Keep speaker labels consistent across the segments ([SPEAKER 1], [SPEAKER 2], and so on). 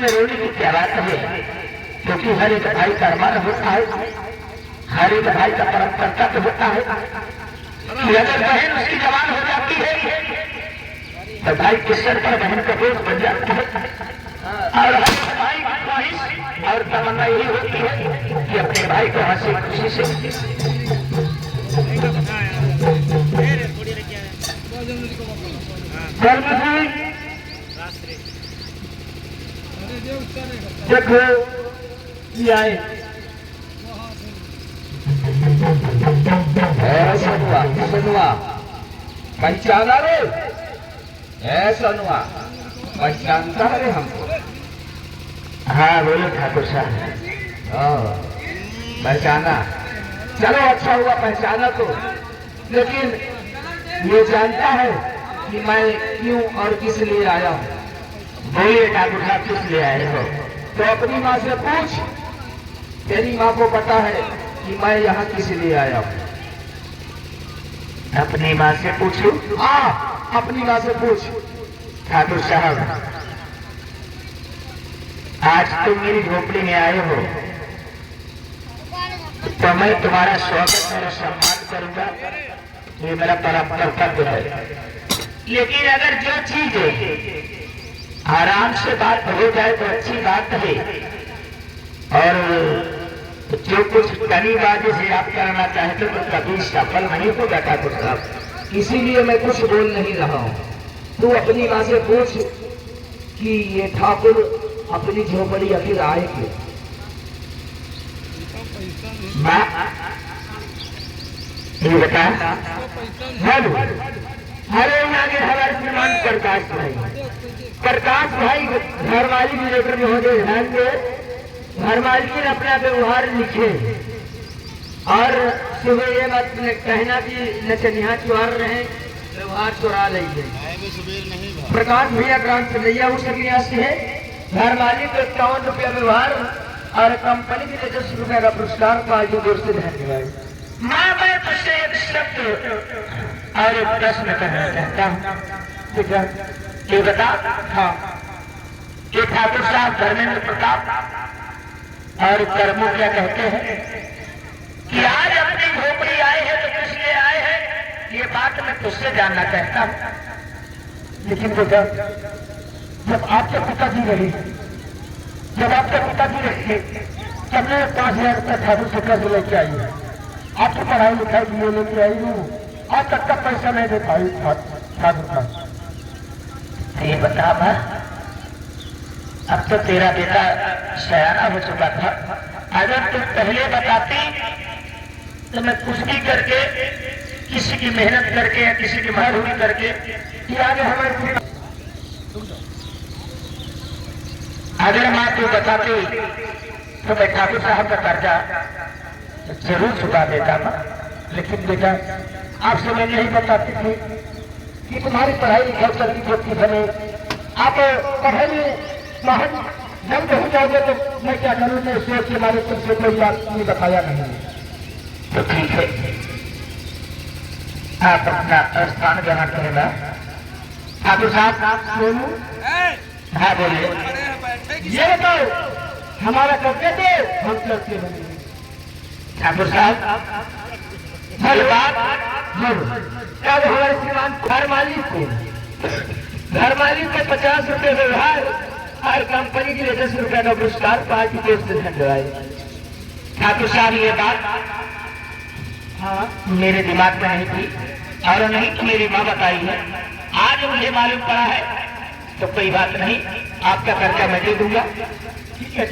[SPEAKER 1] इसमें रोने की क्या बात है? क्योंकि हर एक भाई का अरमान होता है, हर एक भाई का परम कर्तव्य होता है कि अगर बहन उसकी जवान हो जाती है तो भाई के सर पर बहन का बोझ बन जाता है। और हर एक भाई की ख्वाहिश और तमन्ना यही होती है कि अपने भाई को हंसी खुशी से देखो ये आए सुनुआ पहचाना रे, सुनुआ पहचानता रे हमको? हाँ बोलो ठाकुर साहब। पहचाना, चलो अच्छा हुआ पहचाना तो, लेकिन ये जानता है कि मैं क्यों और किस लिए आया हूँ? बोलिए ठाकुर साहब किस लिए आए हो? तो अपनी माँ से पूछ, तेरी माँ को पता है कि मैं यहाँ किस लिए आया हूँ। अपनी माँ से पूछू? हाँ अपनी माँ से पूछ। ठाकुर साहब आज तुम मेरी झोपड़ी में आए हो तो मैं तुम्हारा स्वागत और सम्मान करूंगा, ये मेरा परम कर्तव्य है। लेकिन अगर जो चीज आराम से बात हो जाए तो अच्छी बात है, और जो कुछ कनीबाजी से आप करना चाहते तो कभी सफल नहीं होगा ठाकुर साहब। इसीलिए मैं कुछ बोल नहीं रहा हूँ। तू अपनी माँ से पूछ कि ये ठाकुर अपनी झोपड़ी आखिर आए क्यों? माँ ये बता। हेलो, अरे आगे हमारे श्रीमान प्रकाश भाई घर वाली भी लेकर महोदय ध्यान दे। घर मालकिन अपना व्यवहार लिखे और सुबह ये मत कहना कि नचनिया चुहार रहे, व्यवहार चुरा लीजिए। प्रकाश भैया ग्राम से नैया उस से है। घर मालिक को 51 रुपया व्यवहार और कंपनी के लिए 10 रुपया का पुरस्कार पार्टी की ओर से धन्यवाद। मैं तुझसे एक शब्द और एक प्रश्न करना चाहता हूँ, ठीक है? ये बता। हाँ, ये ठाकुर साहब धर्मेंद्र प्रताप और कर्मो क्या कहते हैं कि आज अपनी झोपड़ी आए हैं तो किस लिए आए हैं, ये बात मैं तुझसे जानना चाहता हूँ। लेकिन बेटा जब आपके पिताजी रहे, जब आपके पिताजी रहे तब मैं 5,000 रुपया ठाकुर से कर्ज लेके आई है, आपकी पढ़ाई लिखाई लिए लेके आई हूँ, आज तक का पैसा नहीं दे पाई ठाकुर का। ये बता माँ, अब तो तेरा बेटा सयाना हो चुका था, अगर तुम पहले बताती तो मैं कुछ भी करके, किसी की मेहनत करके या किसी की मजदूरी करके ये आगे हमारे, अगर माँ तू बताती तो मैं ठाकुर साहब का कर्जा जरूर चुका देता माँ। लेकिन बेटा आपसे मैं यही बताती थी कि तुम्हारी पढ़ाई लिखाई चलती होती समय आप पढ़े महान जब हो जाओगे तो मैं क्या करूँ, मैं सोच के हमारे तुमसे कोई बात नहीं बताया नहीं। तो ठीक है, आप अपना स्थान ग्रहण करेगा। ठाकुर साहब बोलूं? हाँ बोलिए। ये बताओ हमारा कर्तव्य तो हम करते बने। ठाकुर साहब हर बात क्या हमारे श्रीमान घर मालिक को 50 रुपये व्यवहार और कंपनी के लिए 10 रुपया का पुरस्कार पार्टी के से धन्यवाद। ठाकुर साहब ये बात हाँ मेरे दिमाग में नहीं थी और नहीं तो मेरी माँ बताई है, आज मुझे मालूम पड़ा है तो कोई बात नहीं, आपका कर्जा मैं दे दूंगा। ठीक है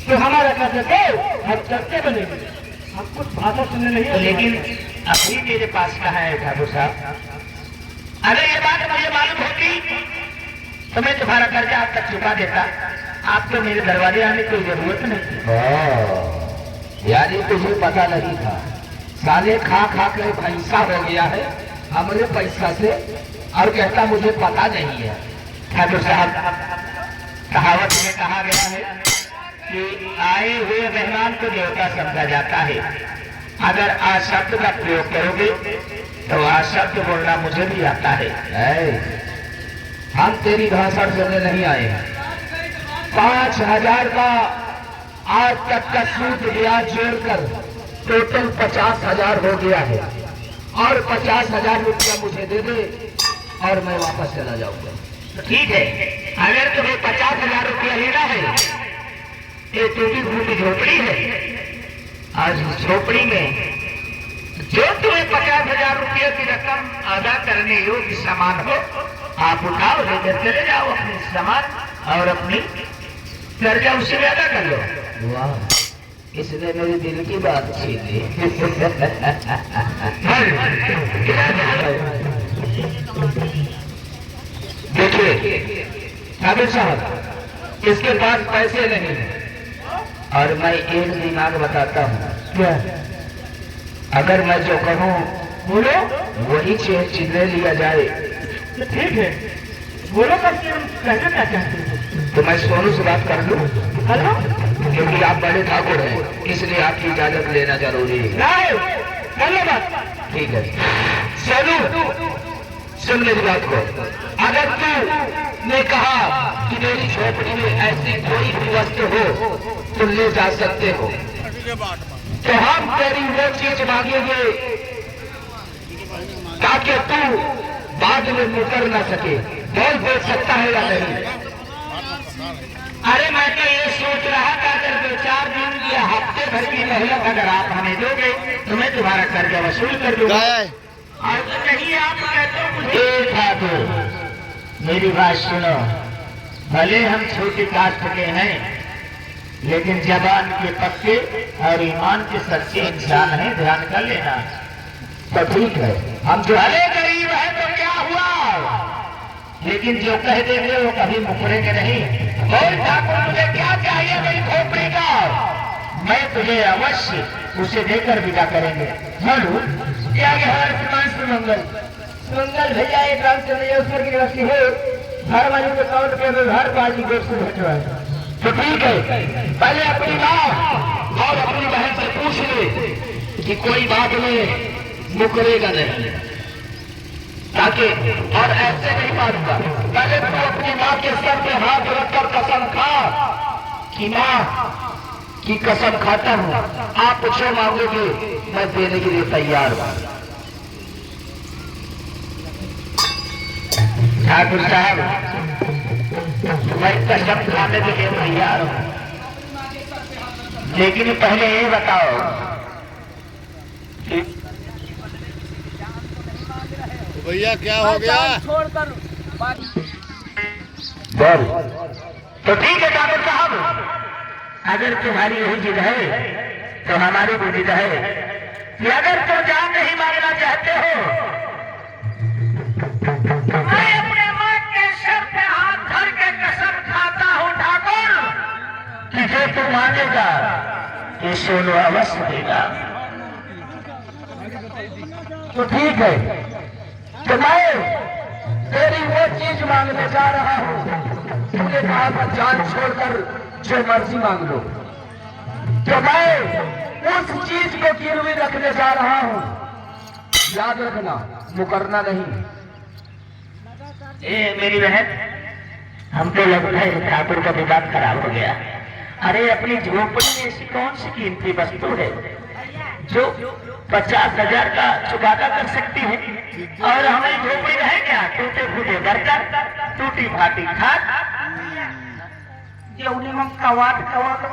[SPEAKER 1] तो हमारा कर्जा तो हम करते बनेंगे, हम कुछ भाषा सुनने नहीं। तो लेकिन अभी मेरे पास कहाँ है ठाकुर साहब? अरे ये बात मुझे मालूम होती तो मैं तुम्हारा कर्जा आज तक चुका देता, आपको मेरे दरवाजे आने की जरूरत नहीं। यानी तुझे पता नहीं था, साले खा खा कर पैसा हो गया है हमारे पैसा से और कहता मुझे पता नहीं है। ठाकुर साहब कहावत में कहा गया है कि आए हुए मेहमान को देवता समझा जाता है। अगर आशब्द का प्रयोग करोगे तो आशब्द बोलना मुझे भी आता है। हम तेरी भाषण सुनने नहीं आए, 5,000 का आज तक का सूद ब्याज जोड़कर टोटल 50,000 हो गया है और 50,000 रुपया मुझे दे दे और मैं वापस चला जाऊंगा। तो ठीक है, अगर तुम्हें 50,000 रुपया लेना है, ये टूटी फूटी झोपड़ी है, आज इस झोपड़ी में जो तुम्हें 50,000 रुपये की रकम अदा करने योग्य सामान हो, आप उठाओ, लेकर चले जाओ अपने सामान और अपनी कर्जा उससे अदा कर लो। वाह, इसने मेरे दिल की बात छीन ली। देखिए काबिल साहब, इसके पास पैसे नहीं और मैं एक दिमाग बताता हूँ। क्या? अगर मैं जो कहूँ बोलो वही चिन्ह लिया जाए। तो ठीक है, बोलो कहना क्या चाहते हो? तो मैं सोनू से बात कर लूँ? हेलो, क्योंकि आप बड़े ठाकुर हैं, इसलिए आपकी इजाजत लेना जरूरी है। ठीक है सोनू, सुन मेरी बात को। अगर तू ने कहा कि मेरी झोपड़ी में ऐसी कोई भी वस्तु हो तो ले जा सकते हो, तो हम तेरी वो चीज मांगेंगे ताकि तू बाद में मुकर न सके। बोल सकता है या नहीं? अरे मैं तो ये सोच रहा था अगर 2-4 दिन या हफ्ते भर की मोहलत अगर आप हमें दोगे तो मैं तुम्हारा कर्जा वसूल कर दूंगा। और तो नहीं आप कहते हो मुझे। ठाकुर मेरी बात सुनो, भले हम छोटी कास्ट के हैं लेकिन जबान के पक्के और ईमान के सच्चे इंसान हैं, ध्यान कर लेना। तो ठीक है, हम जो भले गरीब है तो क्या हुआ, लेकिन जो कह देंगे वो कभी मुकरेंगे नहीं। बोल ठाकुर मुझे क्या चाहिए मेरी खोपड़ी का, मैं तुझे अवश्य उसे देकर विदा करेंगे। बोलू क्या मंगल मंगल भैया एक ऊपर की व्यवस्था है, घर वाली के अकाउंट पे घर बाजी को भेजवा है। तो ठीक है, पहले अपनी माँ और अपनी बहन से पूछ ले कि कोई बात में मुकरेगा नहीं, ताकि और ऐसे नहीं मारूंगा। पहले तू अपनी माँ के सर पे हाथ रखकर कसम खा कि माँ की कसम खाता हूँ, आप जो मांगोगे मैं देने के लिए तैयार हूँ। ठाकुर साहब मैं कसम खाने के लिए तैयार हूँ, लेकिन पहले ये बताओ
[SPEAKER 2] भैया क्या हो गया?
[SPEAKER 3] छोड़कर
[SPEAKER 1] बोल। तो ठीक है ठाकुर साहब, अगर तुम्हारी यही जिद है तो हमारी भी जिद है कि अगर तुम जान नहीं मांगना चाहते हो, मैं अपने माँ के सर पे हाथ धर के कसम खाता हूँ ठाकुर कि जो तू मांगेगा ये सोनू अवश्य देगा। तो ठीक है, तो मैं तेरी वो चीज मांगने जा रहा हूँ, तूने कहा था जान छोड़कर जो मर्जी मांग लो, तो मैं उस चीज को गिरवी रखने जा रहा हूँ। याद रखना, मुकरना नहीं। ए मेरी बहन, हमको लगता है ठाकुर का विवाद खराब हो गया। अरे अपनी झोपड़ी में ऐसी कौन सी कीमती वस्तु है जो 50,000 का चुकादा कर सकती है, और हमारी झोपड़ी है क्या? टूटे फूटे बर्तन, टूटी फाटी खाट,
[SPEAKER 3] जेवनी मग कवाट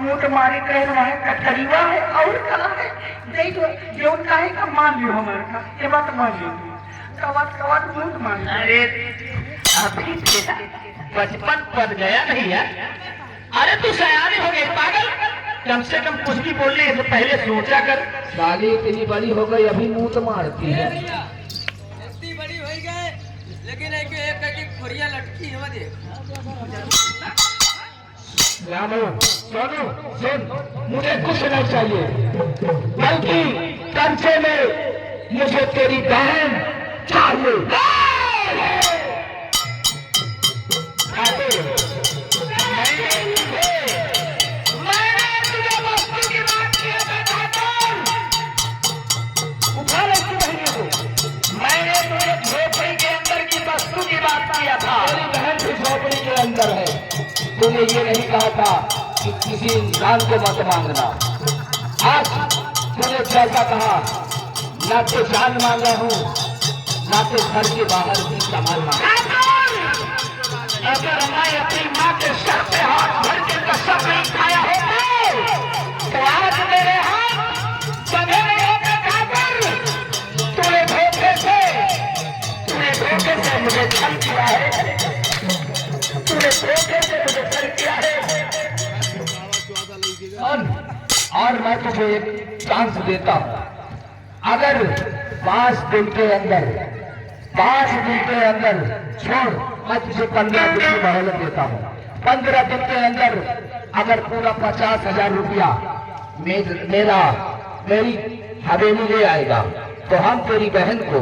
[SPEAKER 3] मूठ मारे कहे वहाँ कटरीवा है और कला है नहीं, तो जेवन काहे का मान लियो हमारे का, ये बात मान लियो कवाट मूठ मान।
[SPEAKER 1] अरे अभी तेरा बचपन पड़ गया नहीं है? अरे तू सयानी हो गई पागल, कम से कम कुछ भी बोलने से पहले सोचा कर। साली इतनी बड़ी हो गई अभी मुंह तो मारती है।
[SPEAKER 4] इतनी बड़ी हो गए लेकिन एक खोरिया लटकी है मुझे।
[SPEAKER 1] रामू सोनू सुन, मुझे कुछ नहीं चाहिए, बल्कि कंचे में मुझे तेरी बहन चाहिए। झोपड़ी के अंदर की वस्तु की बात किया था, मेरी बहन भी झोपड़ी के अंदर है। तुम तूने ये नहीं कहा था कि किसी इंसान को मत मांगना। आज तूने जैसा कहा, ना तो जान मांगा हूँ, ना तो घर के बाहर भी सामान मांगा।
[SPEAKER 3] अगर मैं अपनी माँ के सर पे हाथ भर के कसम नहीं खाया होता तो आज मेरे हाथ बंधे नहीं होते काबर। तूने धोखे से मुझे छल किया है, तूने धोखे से मुझे छल किया है।
[SPEAKER 1] और मैं तुझे एक चांस देता हूँ, अगर 5 दिन के अंदर छोड़, मैं तुझे 15 दिन की मोहलत देता हूँ। 15 दिन के अंदर अगर पूरा 50,000 रुपया मेरी हवेली ले आएगा तो हम तेरी बहन को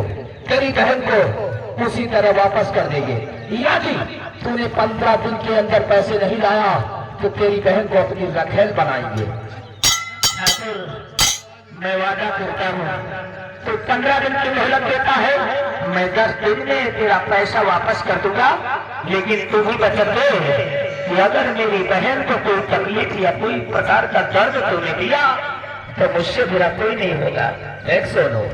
[SPEAKER 1] उसी तरह वापस कर देंगे। यदि तूने 15 दिन के अंदर पैसे नहीं लाया तो तेरी बहन को अपनी रखेल बनाएंगे।
[SPEAKER 3] मैं वादा करता हूँ, तो 15 दिन की मोहलत देता है, मैं 10 दिन में तेरा पैसा वापस कर दूंगा। लेकिन तू भी बचत दे कि अगर मेरी बहन को कोई तकलीफ या कोई प्रकार का दर्द तूने दिया तो मुझसे बुरा कोई नहीं होगा।
[SPEAKER 1] एक सुनो,